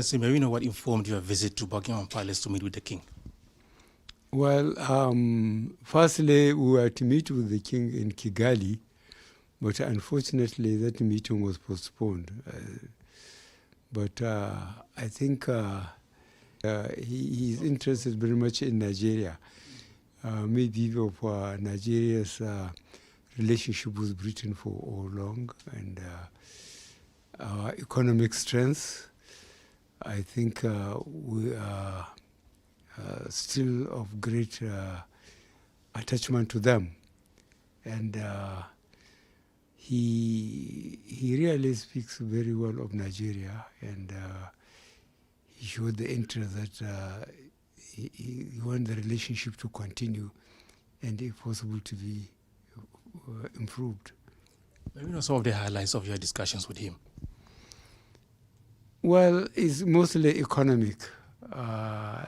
Excellency, may we know what informed your visit to Buckingham Palace to meet with the King? Well, firstly, we were to meet with the King in Kigali, but unfortunately that meeting was postponed. But I think he is interested very much in Nigeria, maybe of Nigeria's relationship with Britain for all long, and our economic strength. I think we are still of great attachment to them, and he really speaks very well of Nigeria, and he showed the interest that he wants the relationship to continue, and if possible to be improved. Maybe know some of the highlights of your discussions with him. Well, it's mostly economic.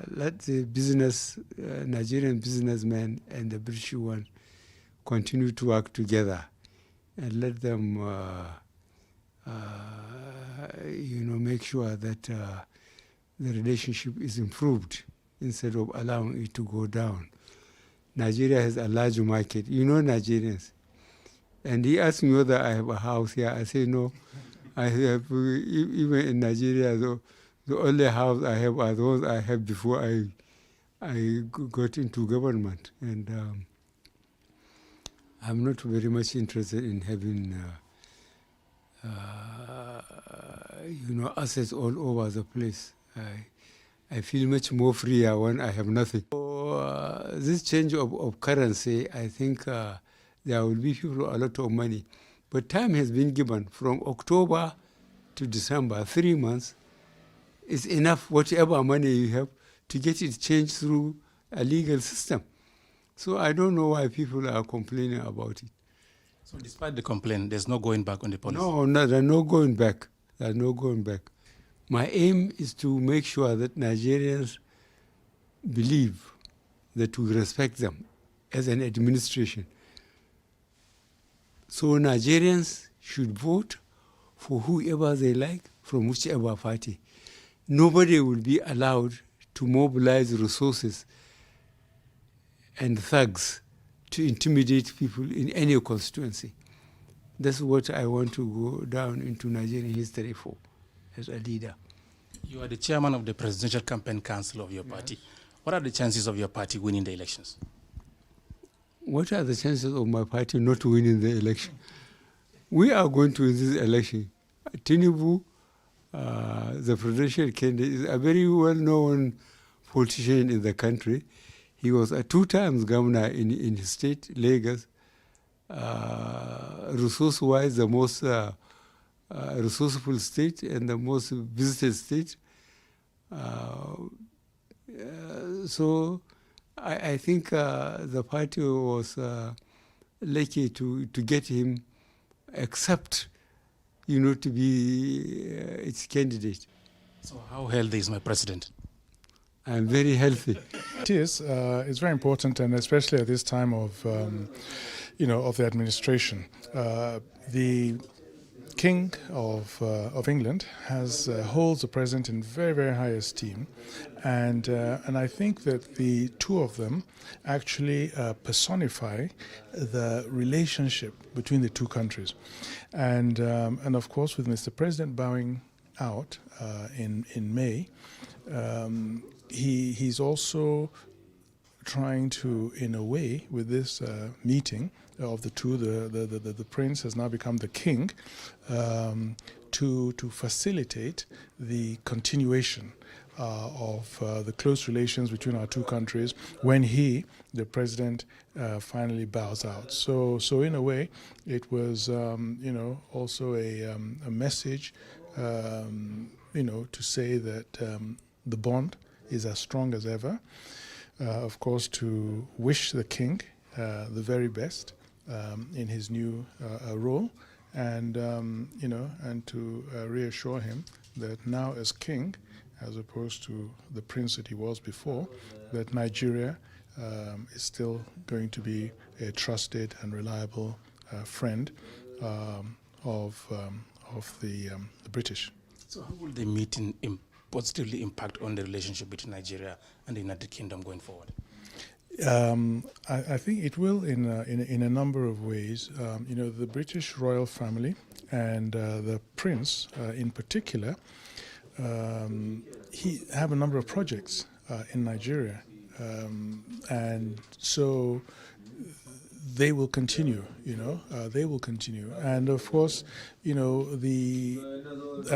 Let the business, Nigerian businessmen and the British one continue to work together, and let them, make sure that the relationship is improved instead of allowing it to go down. Nigeria has a large market. You know Nigerians. And he asked me whether I have a house here. I say no. I have, even in Nigeria, the only house I have are those I have before I got into government. And I'm not very much interested in having, assets all over the place. I feel much more freer when I have nothing. So, this change of currency, I think there will be people a lot of money. But time has been given from October to December, 3 months is enough, whatever money you have, to get it changed through a legal system. So I don't know why people are complaining about it. So despite the complaint, there's no going back on the policy? No, there's no going back. There's no going back. My aim is to make sure that Nigerians believe that we respect them as an administration. So Nigerians should vote for whoever they like from whichever party. Nobody will be allowed to mobilize resources and thugs to intimidate people in any constituency. That's what I want to go down into Nigerian history for as a leader. You are the chairman of the Presidential Campaign Council of your party. Yes. What are the chances of your party winning the elections? What are the chances of my party not winning the election? We are going to win this election. Tinubu, the presidential candidate, is a very well-known politician in the country. He was a 2 times governor in his state, Lagos. Resource-wise, the most resourceful state and the most visited state. So I think the party was lucky to get him, except, to be its candidate. So how healthy is my president? I'm very healthy. It is. It's very important, and especially at this time of, of the administration. The King of England holds the president in very, very high esteem, and I think that the two of them actually personify the relationship between the two countries, and of course, with Mr. President bowing out in May, he's also trying to, in a way, with this meeting of the two, the prince has now become the king, to facilitate the continuation of the close relations between our two countries when the president, finally bows out. So in a way, it was, also a message, to say that the bond is as strong as ever. Of course, to wish the king the very best in his new role, and and to reassure him that now as king, as opposed to the prince that he was before, that Nigeria is still going to be a trusted and reliable friend of the British. So how will the meeting positively impact on the relationship between Nigeria and the United Kingdom going forward? I think it will in a number of ways. The British royal family and the Prince in particular, he have a number of projects in Nigeria, and so they will continue. They will continue, and of course,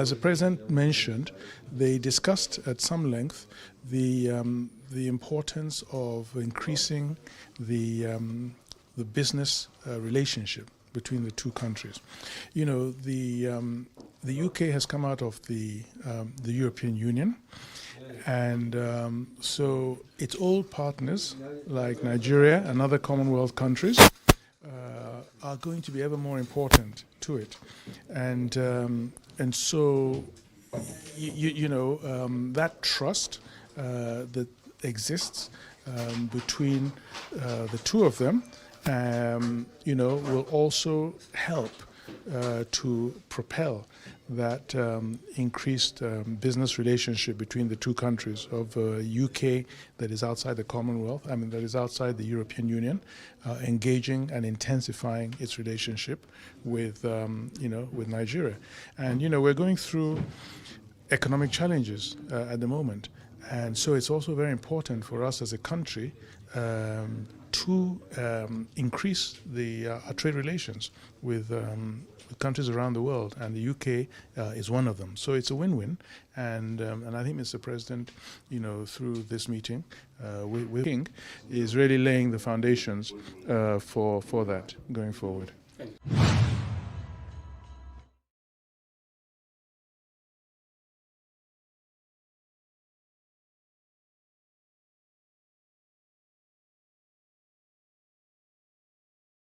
as the president mentioned, they discussed at some length the importance of increasing the business relationship between the two countries. The UK has come out of the European Union, and so its old partners like Nigeria and other Commonwealth countries are going to be ever more important to it, and so that trust that exists between the two of them, will also help to propel that increased business relationship between the two countries of UK that is outside the Commonwealth, that is outside the European Union, engaging and intensifying its relationship with, with Nigeria. And, we're going through economic challenges at the moment. And so it's also very important for us as a country to increase our trade relations with countries around the world, and the UK is one of them. So it's a win-win, and I think Mr. President, through this meeting with King, is really laying the foundations for that going forward.